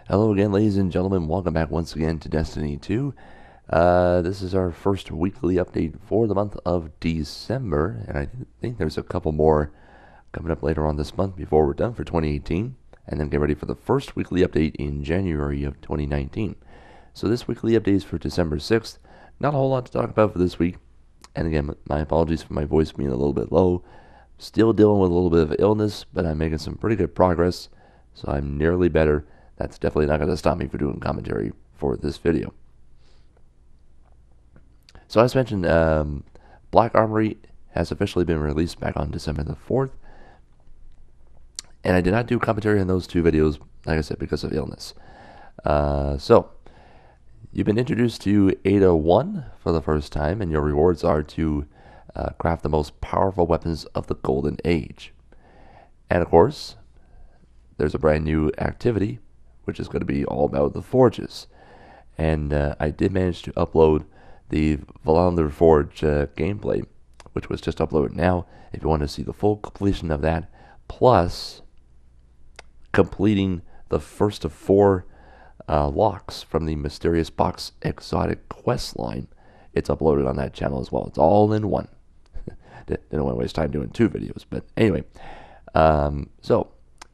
Hello again, ladies and gentlemen. Welcome back once again to Destiny 2. This is our first weekly update for the month of December, and I think there's a couple more coming up later on this month before we're done for 2018, and then get ready for the first weekly update in January of 2019. So this weekly update is for December 6th. Not a whole lot to talk about for this week, and again, my apologies for my voice being a little bit low. Still dealing with a little bit of illness, but I'm making some pretty good progress, so I'm nearly better. That's definitely not going to stop me from doing commentary for this video. So as mentioned, Black Armory has officially been released back on December the 4th. And I did not do commentary on those two videos, like I said, because of illness. So, you've been introduced to Ada 1 for the first time, and your rewards are to craft the most powerful weapons of the Golden Age. And of course, there's a brand new activity, which is going to be all about the forges. And I did manage to upload the Iznami Forge gameplay, which was just uploaded now. If you want to see the full completion of that, plus completing the first of 4 locks from the Mysterious Box Exotic quest line, it's uploaded on that channel as well. It's all in one. Didn't want to waste time doing 2 videos, but anyway. So,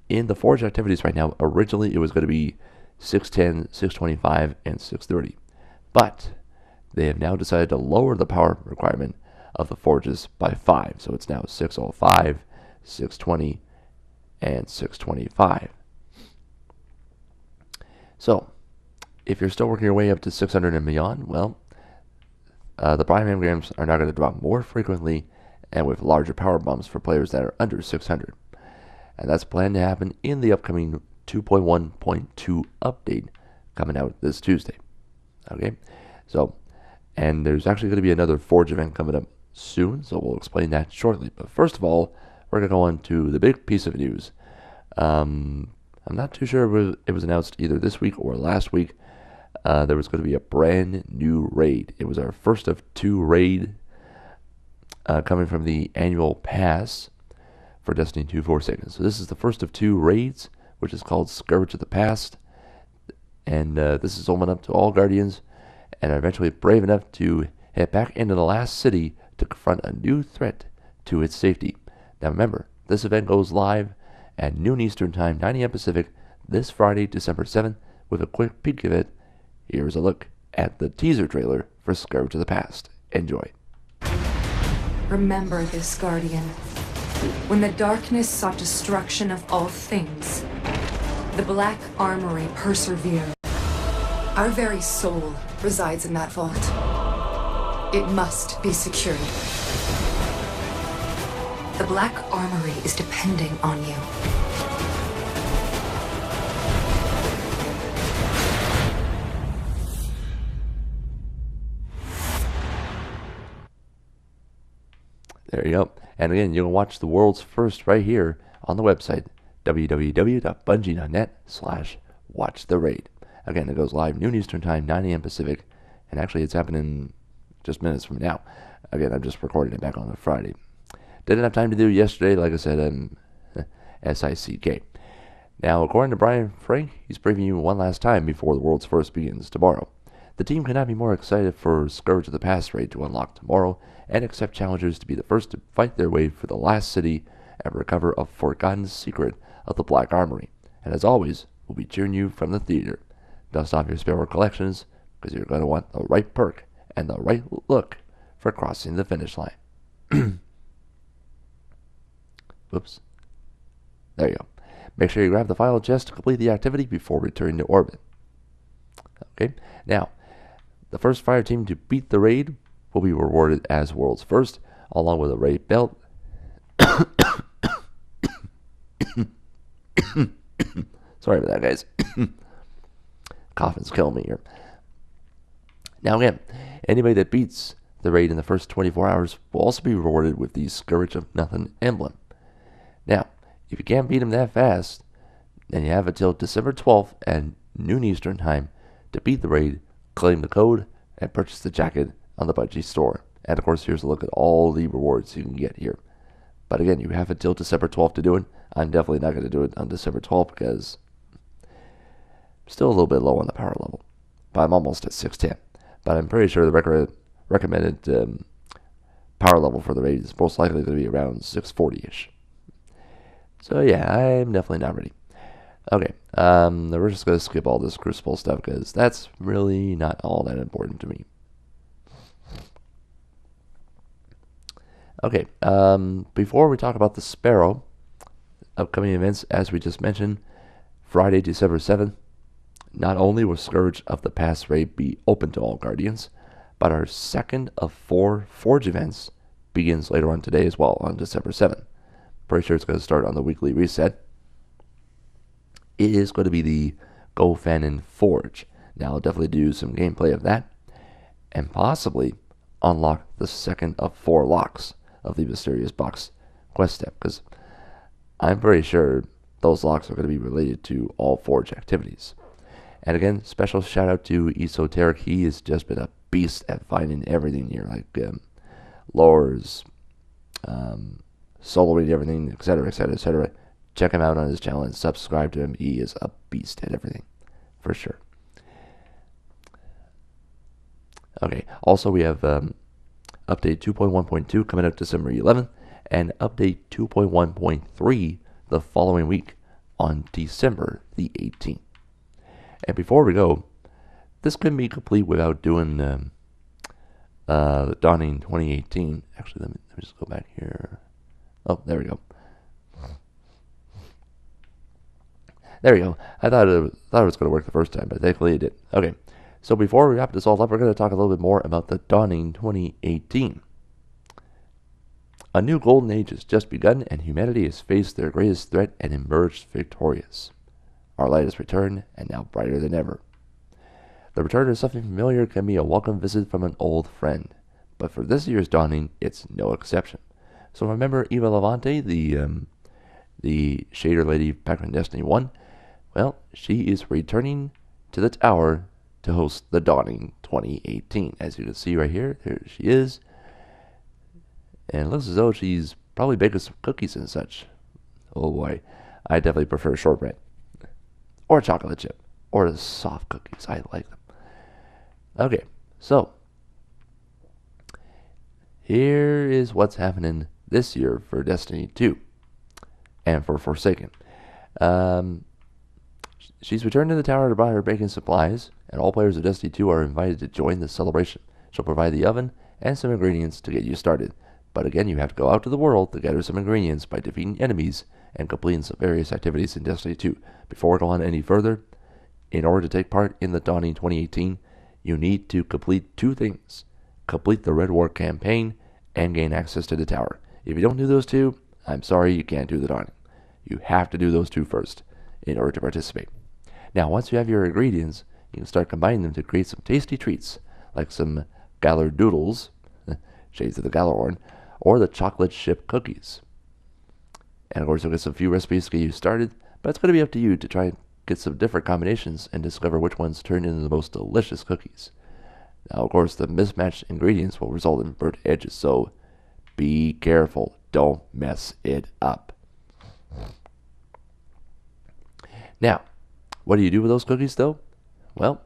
in the Forge activities right now, originally it was going to be 610, 625, and 630. But they have now decided to lower the power requirement of the Forges by 5. So it's now 605, 620, and 625. So, if you're still working your way up to 600 and beyond, well, the prime engrams are now going to drop more frequently and with larger power bumps for players that are under 600. And that's planned to happen in the upcoming 2.1.2 update coming out this Tuesday. Okay, so, and there's actually going to be another Forge event coming up soon, so we'll explain that shortly. But first of all, we're going to go on to the big piece of news. I'm not too sure if it was announced either this week or last week. There was going to be a brand new raid. It was our first of 2 raid coming from the annual pass for Destiny 2 Forsaken. So this is the first of 2 raids, which is called Scourge of the Past. And this is open up to all Guardians, and are eventually brave enough to head back into the last city to confront a new threat to its safety. Now remember, this event goes live at noon Eastern Time, 9 a.m. Pacific, this Friday, December 7th. With a quick peek of it, here's a look at the teaser trailer for Scourge of the Past. Enjoy. Remember this, Guardian. When the darkness sought destruction of all things, the Black Armory persevered. Our very soul resides in that vault. It must be secured. The Black Armory is depending on you. There you go. And again, you can watch the world's first right here on the website, www.bungie.net/watchtheraid. Again, it goes live noon Eastern Time, 9 a.m. Pacific, and actually it's happening just minutes from now. Again, I'm just recording it back on a Friday. Didn't have time to do it yesterday, like I said, SICK. Now, according to Brian Frank, he's previewing you one last time before the world's first begins tomorrow. The team cannot be more excited for Scourge of the Past raid to unlock tomorrow, and accept challengers to be the first to fight their way for the last city and recover a forgotten secret of the Black Armory. And as always, we'll be cheering you from the theater. Dust off your spare collections, because you're going to want the right perk and the right look for crossing the finish line. Whoops. There you go. Make sure you grab the final chest to complete the activity before returning to orbit. Okay, now, the first fire team to beat the raid will be rewarded as world's first, along with a raid belt. Sorry about that, guys. Coughing's killing me here. Now again, anybody that beats the raid in the first 24 hours will also be rewarded with the Scourge of Nothing emblem. Now, if you can't beat them that fast, then you have until December 12th at noon Eastern Time to beat the raid, claim the code, and purchase the jacket on the Bungie store. And of course, here's a look at all the rewards you can get here. But again, you have until December 12th to do it. I'm definitely not going to do it on December 12th because Still a little bit low on the power level, but I'm almost at 610. But I'm pretty sure the recommended power level for the raid is most likely going to be around 640-ish. So yeah, I'm definitely not ready. Okay, we're just going to skip all this Crucible stuff because that's really not all that important to me. Okay, before we talk about the Sparrow, upcoming events, as we just mentioned, Friday, December 7th, not only will Scourge of the Past raid be open to all Guardians, but our second of 4 Forge events begins later on today as well, on December 7th. Pretty sure it's going to start on the weekly reset. It is going to be the Gofannon Forge. Now, I'll definitely do some gameplay of that, and possibly unlock the second of 4 locks of the Mysterious Box quest step, because I'm pretty sure those locks are going to be related to all Forge activities. And again, special shout out to Esoteric. He has just been a beast at finding everything here, like lores, soloing everything, etc., etc., etc. Check him out on his channel and subscribe to him. He is a beast at everything, for sure. Okay, also we have update 2.1.2 coming out December 11th, and update 2.1.3 the following week on December the 18th. And before we go, this couldn't be complete without doing the Dawning 2018. Actually, let me just go back here. Oh, there we go. There we go. I thought it was going to work the first time, but thankfully it did. Okay, so before we wrap this all up, we're going to talk a little bit more about the Dawning 2018. A new golden age has just begun, and humanity has faced their greatest threat and emerged victorious. Our light has returned, and now brighter than ever. The return of something familiar can be a welcome visit from an old friend, but for this year's Dawning, it's no exception. So remember Eva Levante, the shader lady back in Destiny 1? Well, she is returning to the tower to host the Dawning 2018. As you can see right here, there she is. And it looks as though she's probably baking some cookies and such. Oh boy, I definitely prefer shortbread. Or chocolate chip. Or the soft cookies, I like them. Okay, so here is what's happening this year for Destiny 2 and for Forsaken. She's returned to the tower to buy her baking supplies, and all players of Destiny 2 are invited to join the celebration. She'll provide the oven and some ingredients to get you started. But again, you have to go out to the world to gather some ingredients by defeating enemies and completing some various activities in Destiny 2. Before we go on any further, in order to take part in the Dawning 2018, you need to complete 2 things. Complete the Red War campaign and gain access to the tower. If you don't do those 2, I'm sorry, you can't do the Dawning. You have to do those 2 first in order to participate. Now, once you have your ingredients, you can start combining them to create some tasty treats, like some Galler Doodles, shades of the Gallerhorn, or the chocolate chip cookies. And of course, you'll get some few recipes to get you started, but it's going to be up to you to try and get some different combinations and discover which ones turn into the most delicious cookies. Now, of course, the mismatched ingredients will result in burnt edges, so be careful. Don't mess it up. Now, what do you do with those cookies, though? Well,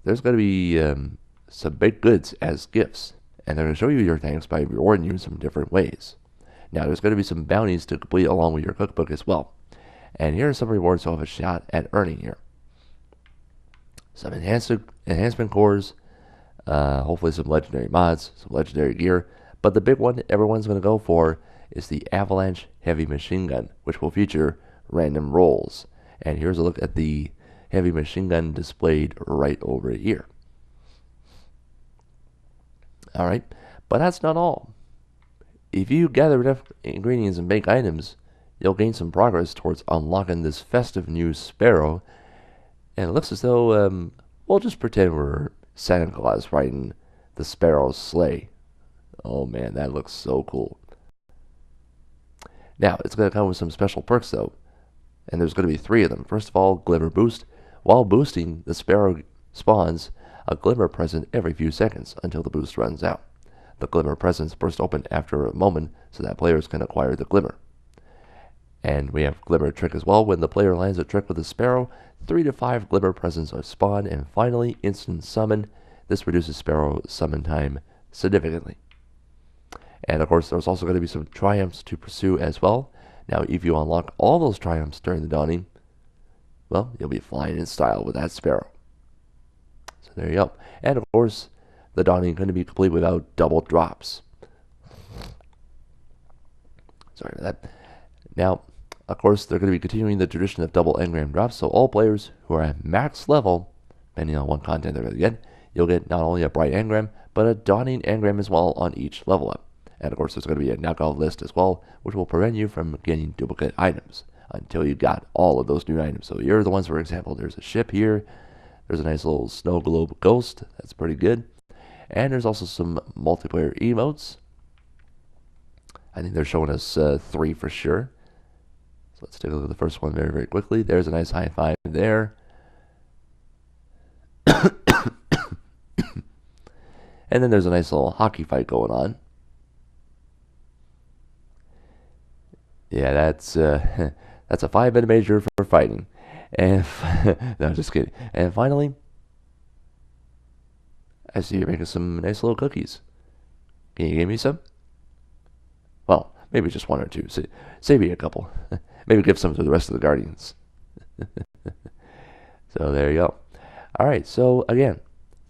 there's going to be some baked goods as gifts, and they're going to show you your thanks by rewarding you in some different ways. Now, there's going to be some bounties to complete along with your cookbook as well. And here are some rewards you'll have a shot at earning here. Some enhancement cores, hopefully some legendary mods, some legendary gear. But the big one everyone's going to go for is the Avalanche Heavy Machine Gun, which will feature random rolls. And here's a look at the heavy machine gun displayed right over here. Alright, but that's not all. If you gather enough ingredients and bake items, you'll gain some progress towards unlocking this festive new Sparrow. And it looks as though, we'll just pretend we're Santa Claus riding the Sparrow's sleigh. Oh man, that looks so cool. Now, it's going to come with some special perks though. And there's going to be 3 of them. First of all, Glimmer Boost. While boosting, the Sparrow spawns a Glimmer present every few seconds until the boost runs out. The Glimmer presents burst open after a moment so that players can acquire the Glimmer. And we have Glimmer Trick as well. When the player lands a trick with a Sparrow, 3 to 5 Glimmer presents are spawned, and finally, instant summon. This reduces Sparrow summon time significantly. And of course, there's also going to be some triumphs to pursue as well. Now, if you unlock all those triumphs during the dawning, well, you'll be flying in style with that Sparrow. So there you go. And of course, the dawning is going to be complete without double drops. Sorry for that. Now, of course, they're going to be continuing the tradition of double engram drops, so all players who are at max level, depending on what content they're going to get, you'll get not only a bright engram, but a dawning engram as well on each level up. And of course, there's going to be a knockout list as well, which will prevent you from getting duplicate items until you got all of those new items. So here are the ones, for example, there's a ship here, there's a nice little snow globe ghost, that's pretty good. And there's also some multiplayer emotes. I think they're showing us 3 for sure. So let's take a look at the first one very, very quickly. There's a nice high five there. And then there's a nice little hockey fight going on. Yeah, that's a 5-minute major for fighting. And no, just kidding. And finally, I see you're making some nice little cookies. Can you give me some? Well, maybe just 1 or 2. Save me a couple. Maybe give some to the rest of the Guardians. So there you go. Alright, so again,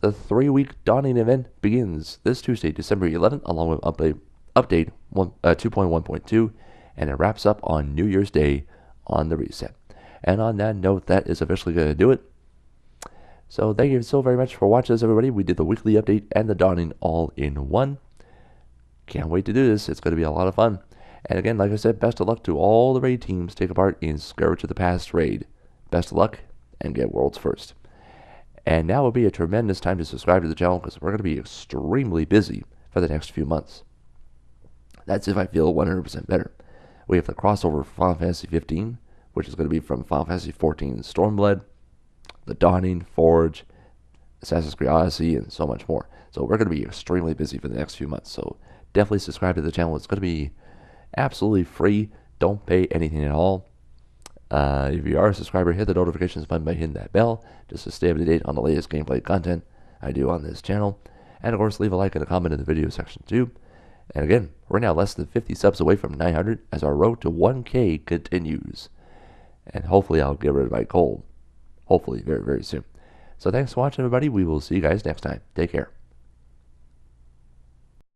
the 3-week dawning event begins this Tuesday, December 11th, along with update 2.1.2, and it wraps up on New Year's Day on the reset. And on that note, that is officially going to do it. So thank you so very much for watching this, everybody. We did the weekly update and the dawning all in one. Can't wait to do this. It's going to be a lot of fun. And again, like I said, best of luck to all the raid teams taking part in Scourge of the Past raid. Best of luck, and get worlds first. And now would be a tremendous time to subscribe to the channel, because we're going to be extremely busy for the next few months. That's if I feel 100% better. We have the crossover for Final Fantasy 15, which is going to be from Final Fantasy 14 Stormblood, the Dawning, Forge, Assassin's Creed Odyssey, and so much more. So we're going to be extremely busy for the next few months. So definitely subscribe to the channel. It's going to be absolutely free. Don't pay anything at all. If you are a subscriber, hit the notifications button by hitting that bell just to stay up to date on the latest gameplay content I do on this channel. And of course, leave a like and a comment in the video section too. And again, we're now less than 50 subs away from 900 as our road to 1K continues. And hopefully I'll get rid of my cold. Hopefully very, very soon. So thanks for watching, everybody. We will see you guys next time. Take care.